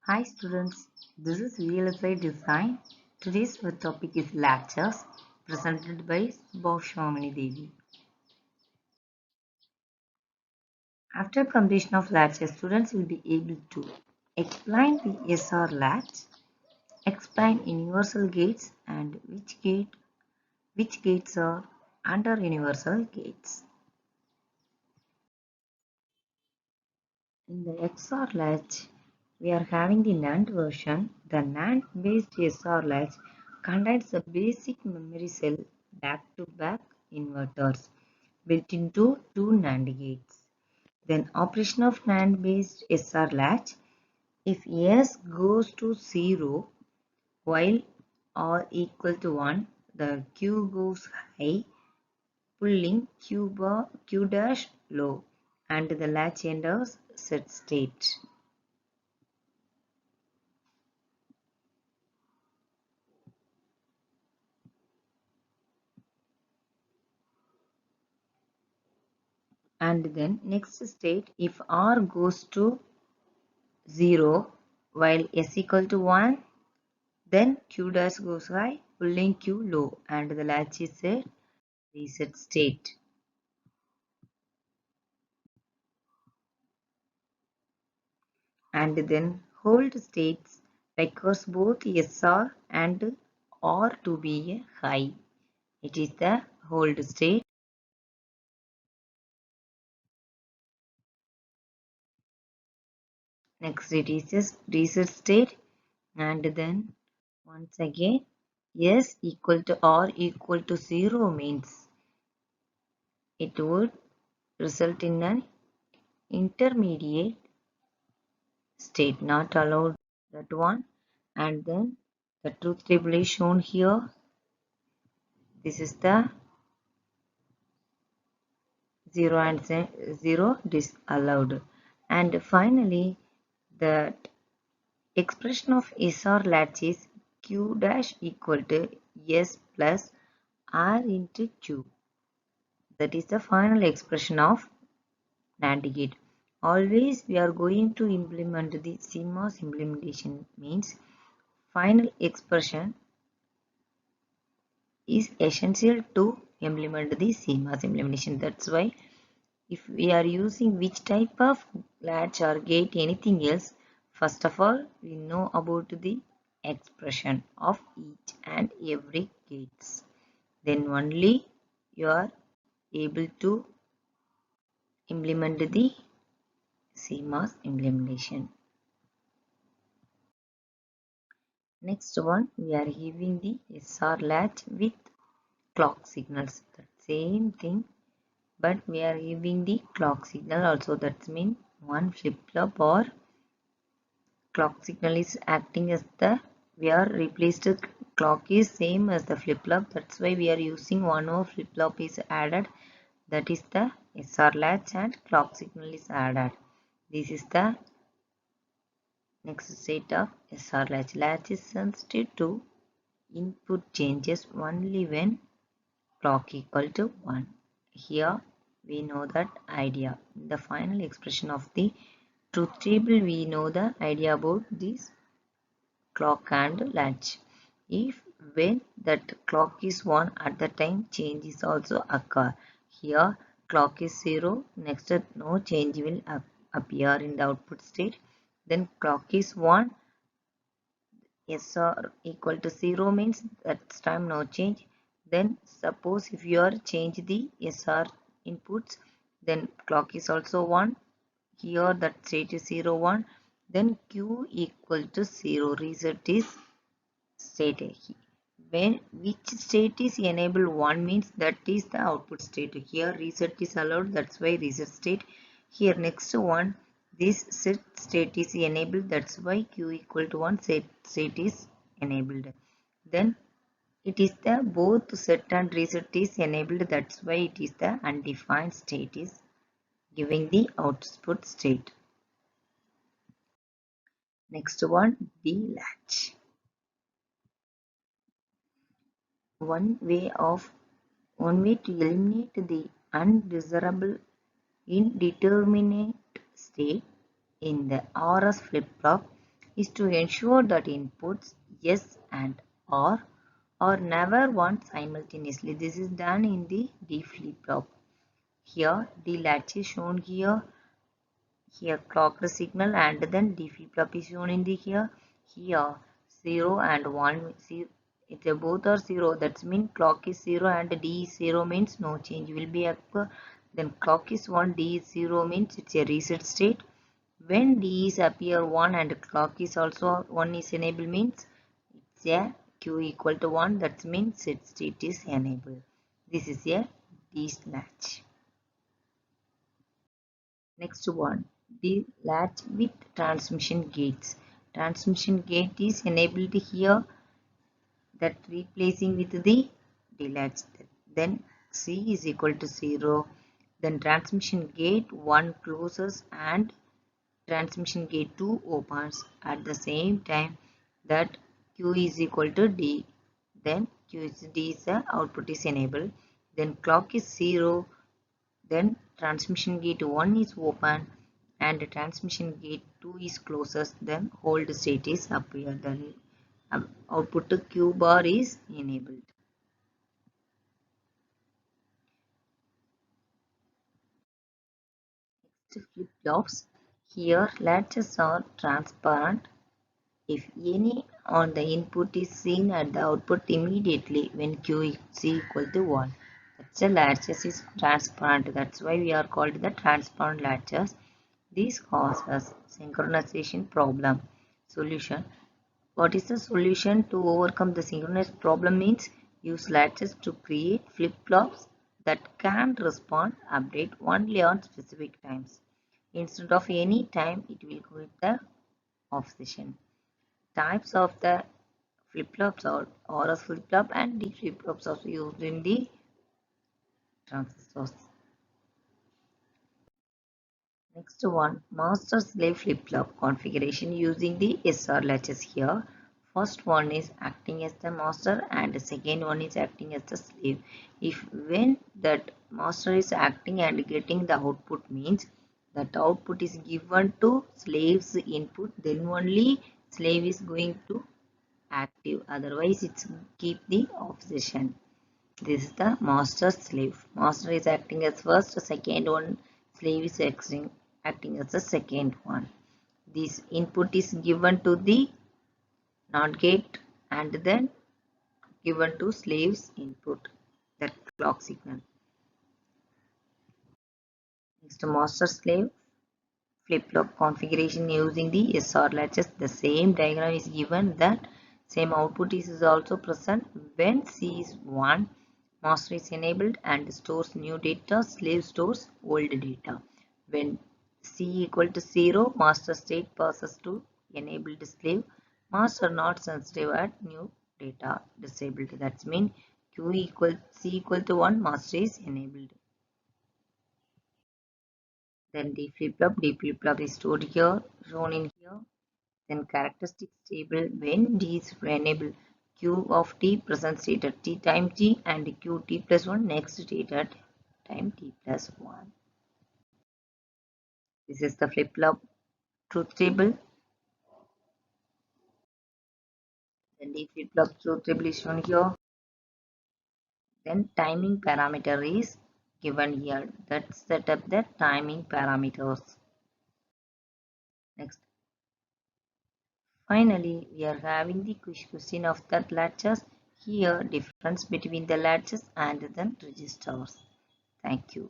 Hi students, this is VLSI Design. Today's topic is Latches, presented by Subhashwamini Devi. After completion of Latches, students will be able to explain the SR latch, explain universal gates and which gates are under universal gates. In the XOR latch, we are having the NAND version. The NAND based SR latch contains a basic memory cell back-to-back inverters built into two NAND gates. Then operation of NAND based SR latch. If S goes to 0 while R equal to 1, the Q goes high, pulling Q dash low, and the latch enters set state. And then next state, if R goes to 0 while S equal to 1, then Q dash goes high, pulling Q low, and the latch is a reset state. And then hold states requires both SR and R to be a high. It is the hold state. Next it is a reset state, and then once again S equal to R equal to 0 means it would result in an intermediate state, not allowed that one. And then the truth table is shown here. This is the 0 and 0 disallowed. And finally, the expression of SR latch is Q dash equal to S plus R into Q. That is the final expression of NAND gate. Always we are going to implement the CMOS implementation means final expression is essential to implement the CMOS implementation. That's why if we are using which type of latch or gate anything else, first of all we know about the expression of each and every gates. Then only you are able to implement the CMOS implementation. Next one, we are giving the SR latch with clock signals. The same thing, but we are giving the clock signal also. That means one flip-flop or clock signal is acting as the, we are replaced the clock is same as the flip-flop. That's why we are using one more flip-flop is added. That is the SR latch and clock signal is added. This is the next set of SR latch. Latch is sensitive to input changes only when clock equal to 1. Here we know that idea. The final expression of the truth table, we know the idea about this clock and latch. If when that clock is 1 at the time, change is also occur. Here clock is 0, next no change will appear in the output state. Then clock is 1, SR equal to 0 means that's time no change. Then suppose if you are change the SR inputs, then clock is also 1. Here that state is 0 1. Then Q equal to 0, reset is state. When which state is enabled 1 means that is the output state. Here reset is allowed, that's why reset state. Here next one, this set state is enabled, that's why Q equal to 1 set state is enabled. Then it is the both set and reset is enabled, that's why it is the undefined state is giving the output state. Next one, B latch. One way to eliminate the undesirable indeterminate state in the RS flip-flop is to ensure that inputs yes and or are never one simultaneously. This is done in the D flip-flop. Here the latch is shown here. Here clock signal and then D flip-flop is shown in the here. Here 0 and 1. See, if they both are 0, that means clock is 0 and D is 0 means no change will be occur. Then clock is 1, D is 0 means it's a reset state. When D is appear 1 and clock is also 1 is enabled means it's a Q equal to 1, that means set state is enabled. This is a D latch. Next one, the latch with transmission gates. Transmission gate is enabled here, that replacing with the delatch. Then C is equal to 0. Then transmission gate 1 closes and transmission gate 2 opens at the same time, that Q is equal to D. Then Q is D is the output is enabled. Then clock is 0. Then transmission gate 1 is open and transmission gate 2 is closes. Then hold state is appear. Then output to Q bar is enabled. Next flip-flops. Here latches are transparent. If any on the input is seen at the output immediately when Q is equal to 1. That's the latches is transparent. That's why we are called the transparent latches. This causes synchronization problem. Solution. What is the solution to overcome the synchronous problem means use latches to create flip-flops that can respond update only on specific times. Instead of any time, it will quit the off session. Types of the flip-flops are RS flip-flop and D flip-flops are used in the transistors. Next one, master slave flip-flop configuration using the SR latches here. First one is acting as the master and the second one is acting as the slave. If when that master is acting and getting the output means that output is given to slave's input, then only slave is going to active, otherwise it's keep the off session. This is the master slave. Master is acting as first, second one slave is acting as the second one. This input is given to the NOT gate and then given to slave's input, that clock signal. Next, master slave flip-flop configuration using the SR latches. The same diagram is given, that same output is also present when C is 1. Master is enabled and stores new data, slave stores old data. When C equal to 0, master state passes to enabled slave. Master not sensitive at new data disabled. That means Q equal C equal to 1, master is enabled. Then D flip-flop is stored here, shown in here. Then characteristics table, when D is enabled, Q of T present state at T time T and Q T plus 1 next state at time T plus 1. This is the flip-flop truth table. Then D flip-flop truth table is shown here. Then timing parameter is given here. That set up the timing parameters. Next. Finally, we are having the question of that latches. Here, difference between the latches and the registers. Thank you.